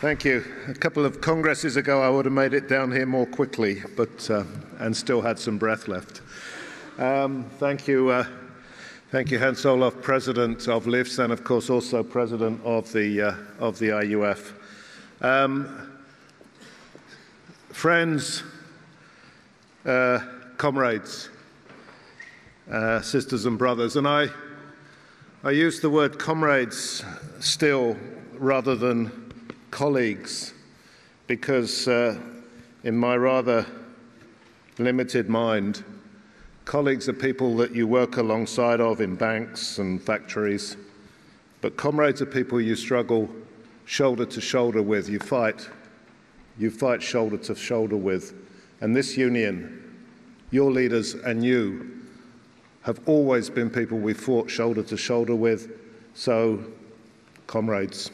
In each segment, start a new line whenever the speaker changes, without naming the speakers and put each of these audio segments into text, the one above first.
Thank you. A couple of Congresses ago, I would have made it down here more quickly, but and still had some breath left. Thank you, Hans Olaf, President of LIFS, and of course also President of the IUF. Friends, comrades, sisters and brothers, and I use the word comrades still rather than colleagues, because in my rather limited mind, colleagues are people that you work alongside of in banks and factories, but comrades are people you struggle shoulder to shoulder with, you fight shoulder to shoulder with. And this union, your leaders and you, have always been people we fought shoulder to shoulder with. So, comrades,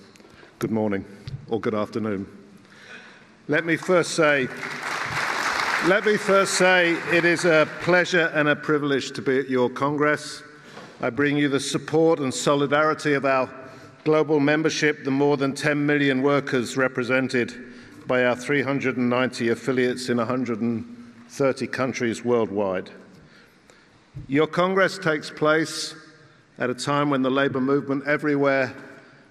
good morning or good afternoon. Let me first say it is a pleasure and a privilege to be at your Congress. I bring you the support and solidarity of our global membership, the more than 10 million workers represented by our 390 affiliates in 130 countries worldwide. Your Congress takes place at a time when the labour movement everywhere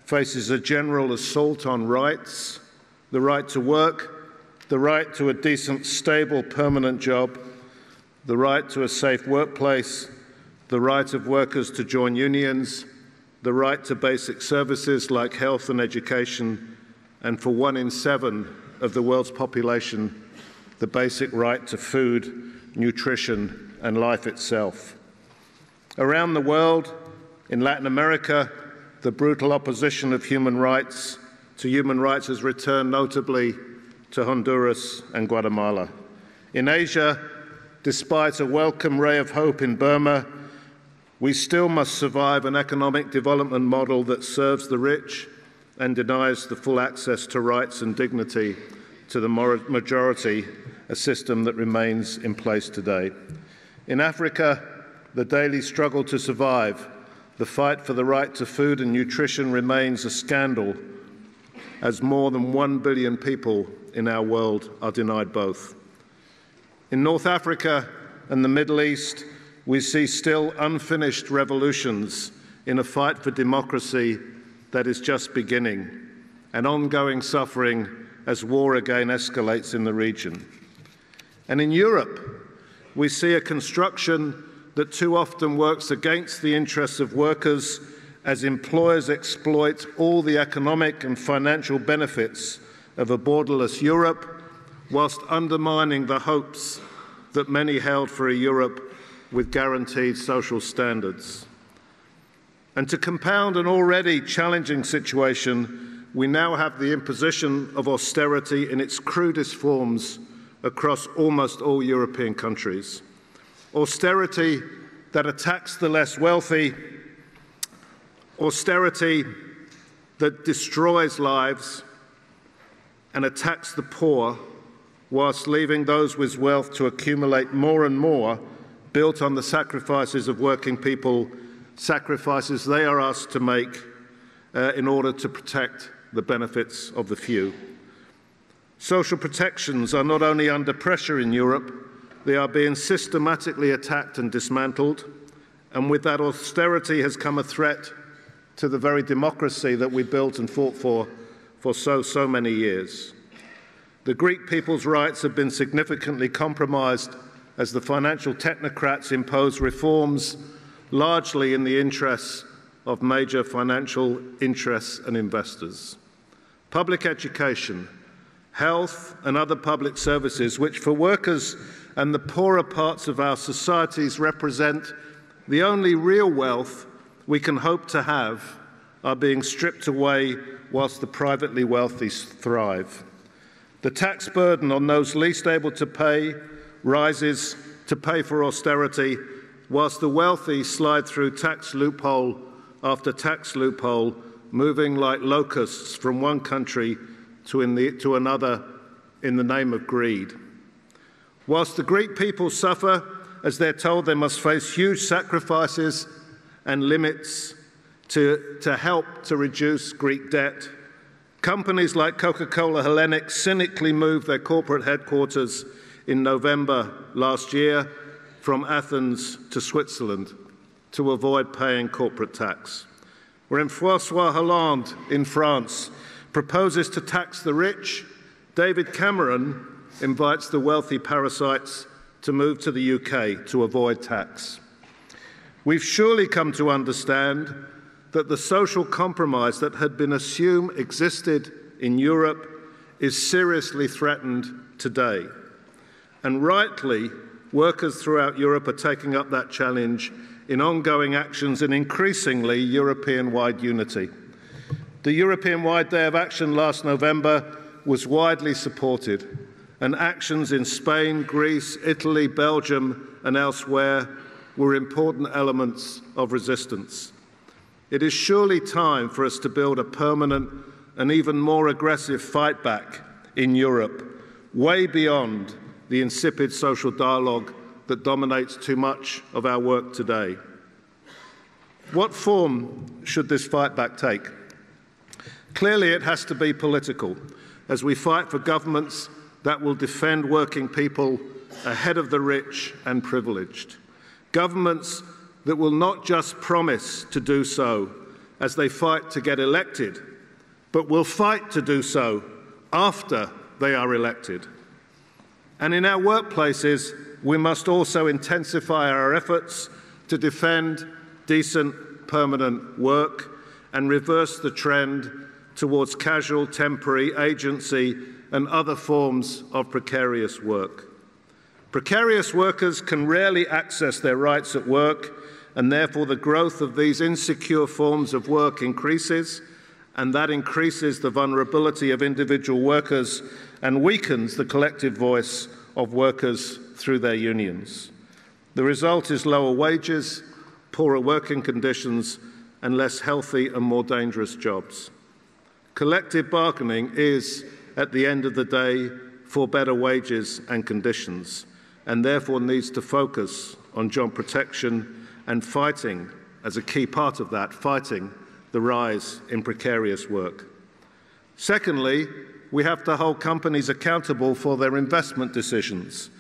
faces a general assault on rights, the right to work, the right to a decent, stable, permanent job, the right to a safe workplace, the right of workers to join unions, the right to basic services like health and education, and for 1 in 7 of the world's population, the basic right to food, nutrition, and life itself. Around the world, in Latin America, the brutal opposition of human rights has returned notably to Honduras and Guatemala. In Asia, despite a welcome ray of hope in Burma, we still must survive an economic development model that serves the rich and denies the full access to rights and dignity to the majority, a system that remains in place today. In Africa, the daily struggle to survive, the fight for the right to food and nutrition remains a scandal, as more than 1 billion people in our world are denied both. In North Africa and the Middle East, we see still unfinished revolutions in a fight for democracy that is just beginning, and ongoing suffering as war again escalates in the region. And in Europe, we see a construction that too often works against the interests of workers as employers exploit all the economic and financial benefits of a borderless Europe, whilst undermining the hopes that many held for a Europe with guaranteed social standards. And to compound an already challenging situation, we now have the imposition of austerity in its crudest forms across almost all European countries. Austerity that attacks the less wealthy, austerity that destroys lives and attacks the poor, whilst leaving those with wealth to accumulate more and more, built on the sacrifices of working people, sacrifices they are asked to make in order to protect the benefits of the few. Social protections are not only under pressure in Europe, they are being systematically attacked and dismantled, and with that austerity has come a threat to the very democracy that we built and fought for so many years. The Greek people's rights have been significantly compromised as the financial technocrats impose reforms largely in the interests of major financial interests and investors. Public education, health and other public services, which for workers and the poorer parts of our societies represent the only real wealth we can hope to have, are being stripped away whilst the privately wealthy thrive. The tax burden on those least able to pay rises to pay for austerity, whilst the wealthy slide through tax loophole after tax loophole, moving like locusts from one country to another in the name of greed. Whilst the Greek people suffer as they're told they must face huge sacrifices and limits to help to reduce Greek debt, Companies like Coca-Cola Hellenic cynically moved their corporate headquarters in November last year from Athens to Switzerland to avoid paying corporate tax. When François Hollande in France proposes to tax the rich, David Cameron invites the wealthy parasites to move to the UK to avoid tax. We've surely come to understand that the social compromise that had been assumed existed in Europe is seriously threatened today. And rightly, workers throughout Europe are taking up that challenge in ongoing actions and increasingly European-wide unity. The European-wide Day of Action last November was widely supported, and actions in Spain, Greece, Italy, Belgium and elsewhere were important elements of resistance. It is surely time for us to build a permanent and even more aggressive fight back in Europe, way beyond the insipid social dialogue that dominates too much of our work today. What form should this fight back take? Clearly, it has to be political, as we fight for governments that will defend working people ahead of the rich and privileged. Governments that will not just promise to do so as they fight to get elected, but will fight to do so after they are elected. And in our workplaces, we must also intensify our efforts to defend decent, permanent work and reverse the trend towards casual, temporary, agency and other forms of precarious work. Precarious workers can rarely access their rights at work, and therefore the growth of these insecure forms of work increases, and that increases the vulnerability of individual workers and weakens the collective voice of workers through their unions. The result is lower wages, poorer working conditions, and less healthy and more dangerous jobs. Collective bargaining is, at the end of the day, for better wages and conditions, and therefore needs to focus on job protection and fighting, as a key part of that, fighting the rise in precarious work. Secondly, we have to hold companies accountable for their investment decisions.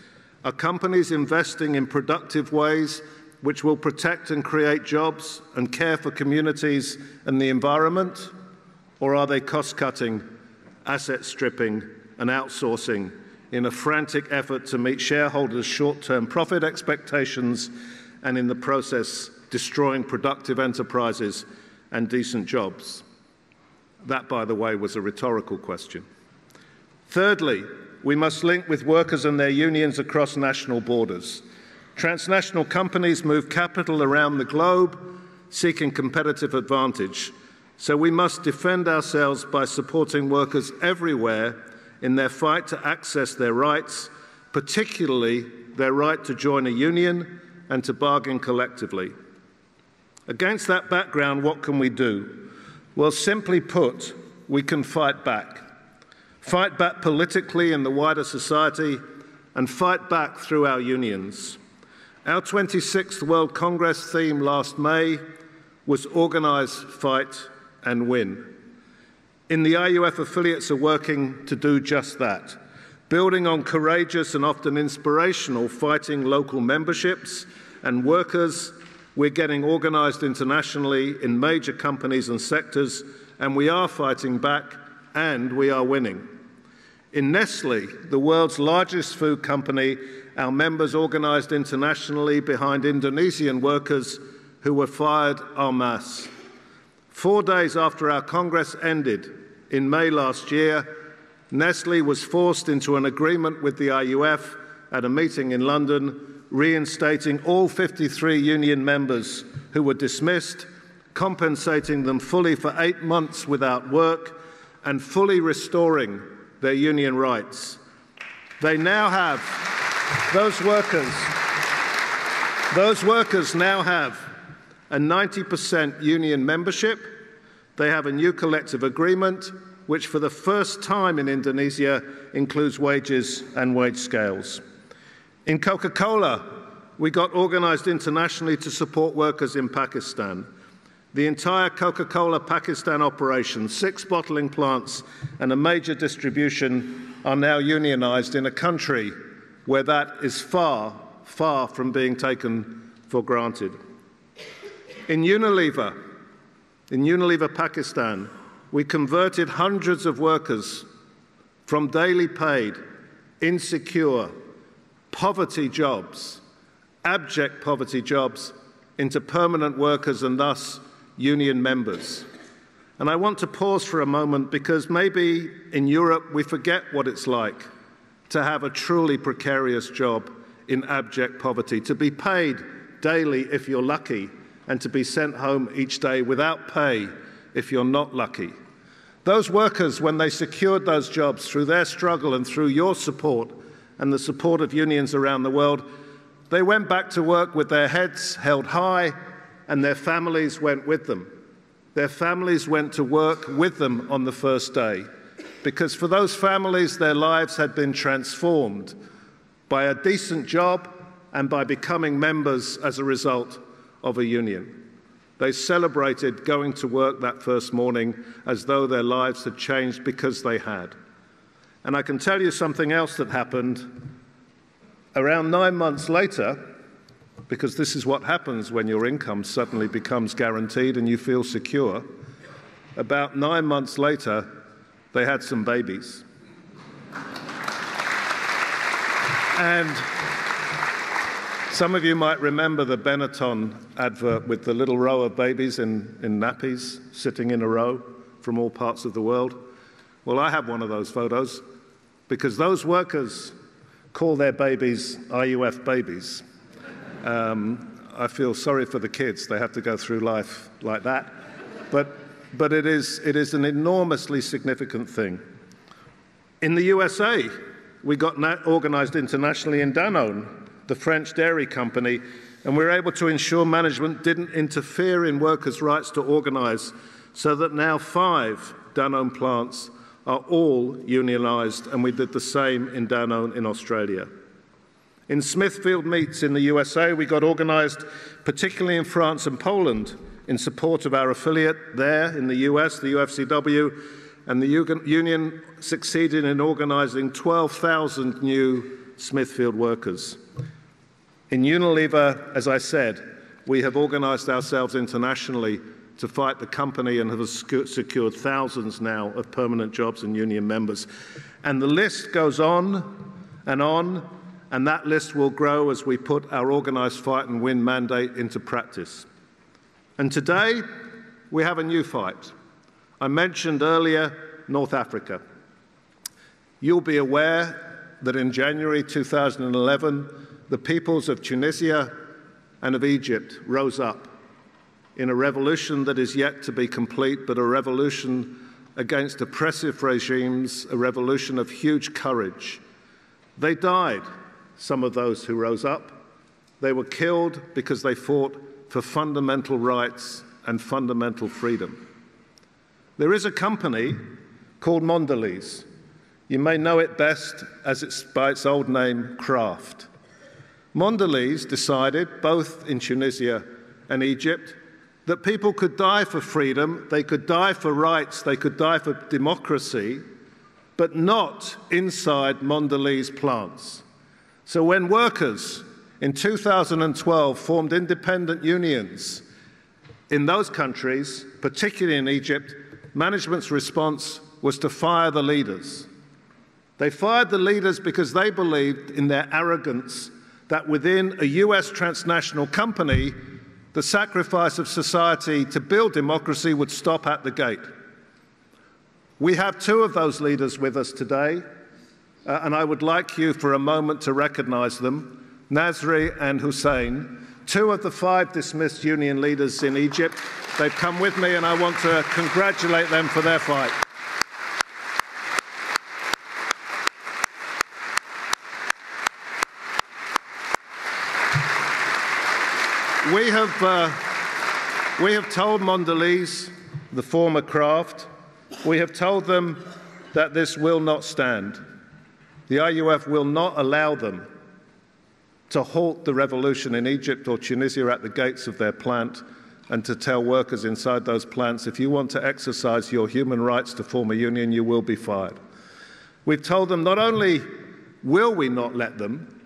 Are companies investing in productive ways which will protect and create jobs and care for communities and the environment? Or are they cost-cutting, asset stripping and outsourcing in a frantic effort to meet shareholders' short-term profit expectations and in the process destroying productive enterprises and decent jobs? That, by the way, was a rhetorical question. Thirdly, we must link with workers and their unions across national borders. Transnational companies move capital around the globe, seeking competitive advantage. So we must defend ourselves by supporting workers everywhere in their fight to access their rights, particularly their right to join a union and to bargain collectively. Against that background, what can we do? Well, simply put, we can fight back. Fight back politically in the wider society and fight back through our unions. Our 26th World Congress theme last May was Organise, Fight and Win. In the IUF, affiliates are working to do just that, building on courageous and often inspirational fighting local memberships and workers. We're getting organised internationally in major companies and sectors, and we are fighting back and we are winning. In Nestlé, the world's largest food company, our members organised internationally behind Indonesian workers who were fired en masse. 4 days after our Congress ended in May last year, Nestlé was forced into an agreement with the IUF at a meeting in London, reinstating all 53 union members who were dismissed, compensating them fully for 8 months without work, and fully restoring their union rights. They now have, those workers now have a 90% union membership. They have a new collective agreement, which for the first time in Indonesia includes wages and wage scales. In Coca-Cola, we got organised internationally to support workers in Pakistan. The entire Coca-Cola Pakistan operation, 6 bottling plants and a major distribution are now unionized in a country where that is far, far from being taken for granted. In Unilever Pakistan, we converted hundreds of workers from daily paid, insecure, poverty jobs, abject poverty jobs, into permanent workers and thus union members. And I want to pause for a moment because maybe in Europe we forget what it's like to have a truly precarious job in abject poverty, to be paid daily if you're lucky, and to be sent home each day without pay if you're not lucky. Those workers, when they secured those jobs through their struggle and through your support and the support of unions around the world, they went back to work with their heads held high, and their families went with them. Their families went to work with them on the first day, because for those families, their lives had been transformed by a decent job and by becoming members as a result of a union. They celebrated going to work that first morning as though their lives had changed because they had. And I can tell you something else that happened around 9 months later, because this is what happens when your income suddenly becomes guaranteed and you feel secure. About 9 months later, they had some babies. And some of you might remember the Benetton advert with the little row of babies in nappies sitting in a row from all parts of the world. Well, I have one of those photos because those workers call their babies IUF babies. I feel sorry for the kids. They have to go through life like that. But it is an enormously significant thing. In the USA, we got organized internationally in Danone, the French dairy company, and we were able to ensure management didn't interfere in workers' rights to organize, so that now 5 Danone plants are all unionized, and we did the same in Danone in Australia. In Smithfield Meats in the USA, we got organized, particularly in France and Poland, in support of our affiliate there in the US, the UFCW, and the union succeeded in organizing 12,000 new Smithfield workers. In Unilever, as I said, we have organized ourselves internationally to fight the company and have secured thousands now of permanent jobs and union members. And the list goes on, and that list will grow as we put our organized fight and win mandate into practice. And today, we have a new fight. I mentioned earlier North Africa. You'll be aware that in January 2011, the peoples of Tunisia and of Egypt rose up in a revolution that is yet to be complete, but a revolution against oppressive regimes, a revolution of huge courage. They died, some of those who rose up. They were killed because they fought for fundamental rights and fundamental freedom. There is a company called Mondelez. You may know it best by its old name, Kraft. Mondelez decided, both in Tunisia and Egypt, that people could die for freedom, they could die for rights, they could die for democracy, but not inside Mondelez plants. So when workers in 2012 formed independent unions in those countries, particularly in Egypt, management's response was to fire the leaders. They fired the leaders because they believed in their arrogance that within a US transnational company, the sacrifice of society to build democracy would stop at the gate. We have 2 of those leaders with us today, and I would like you for a moment to recognize them, Nasri and Hussein, 2 of the 5 dismissed union leaders in Egypt. They've come with me, and I want to congratulate them for their fight. We have told Mondelez, the former Kraft, we have told them that this will not stand. The IUF will not allow them to halt the revolution in Egypt or Tunisia at the gates of their plant, and to tell workers inside those plants, if you want to exercise your human rights to form a union, you will be fired. We've told them not only will we not let them,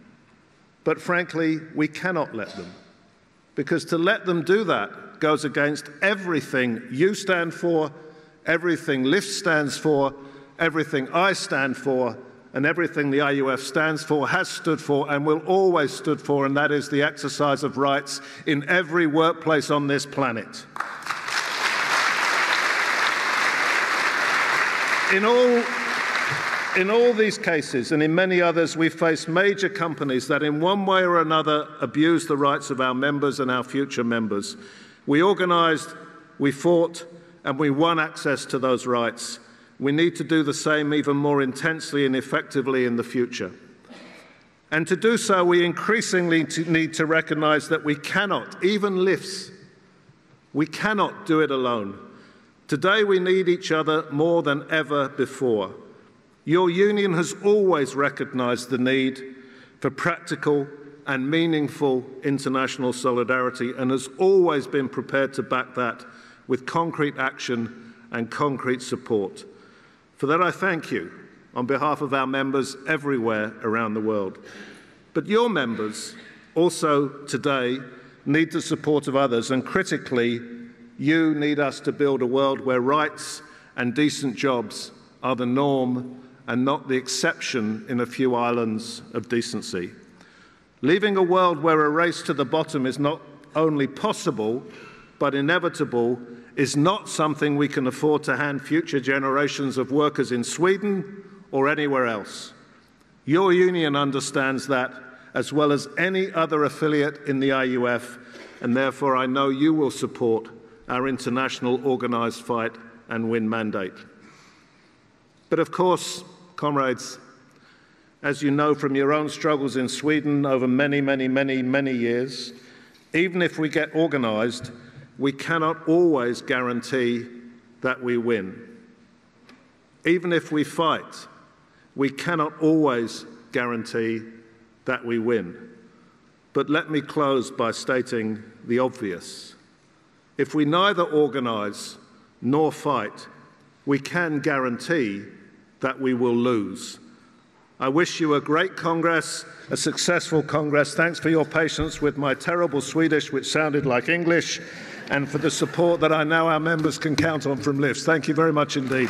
but frankly, we cannot let them. Because to let them do that goes against everything you stand for, everything LIFT stands for, everything I stand for, and everything the IUF stands for, has stood for, and will always stood for, and that is the exercise of rights in every workplace on this planet. In all these cases, and in many others, we faced major companies that in one way or another abuse the rights of our members and our future members. We organised, we fought, and we won access to those rights. We need to do the same even more intensely and effectively in the future. And to do so, we increasingly need to recognise that we cannot, even LIFTs, we cannot do it alone. Today we need each other more than ever before. Your union has always recognised the need for practical and meaningful international solidarity and has always been prepared to back that with concrete action and concrete support. For that I thank you on behalf of our members everywhere around the world. But your members also today need the support of others, and critically, you need us to build a world where rights and decent jobs are the norm and not the exception in a few islands of decency. Leaving a world where a race to the bottom is not only possible, but inevitable, is not something we can afford to hand future generations of workers in Sweden or anywhere else. Your union understands that, as well as any other affiliate in the IUF, and therefore I know you will support our international organised fight and win mandate. But of course, comrades, as you know from your own struggles in Sweden over many years, even if we get organised, we cannot always guarantee that we win. Even if we fight, we cannot always guarantee that we win. But let me close by stating the obvious. If we neither organise nor fight, we can guarantee that we will lose. I wish you a great Congress, a successful Congress. Thanks for your patience with my terrible Swedish, which sounded like English, and for the support that I know our members can count on from LIFT. Thank you very much indeed.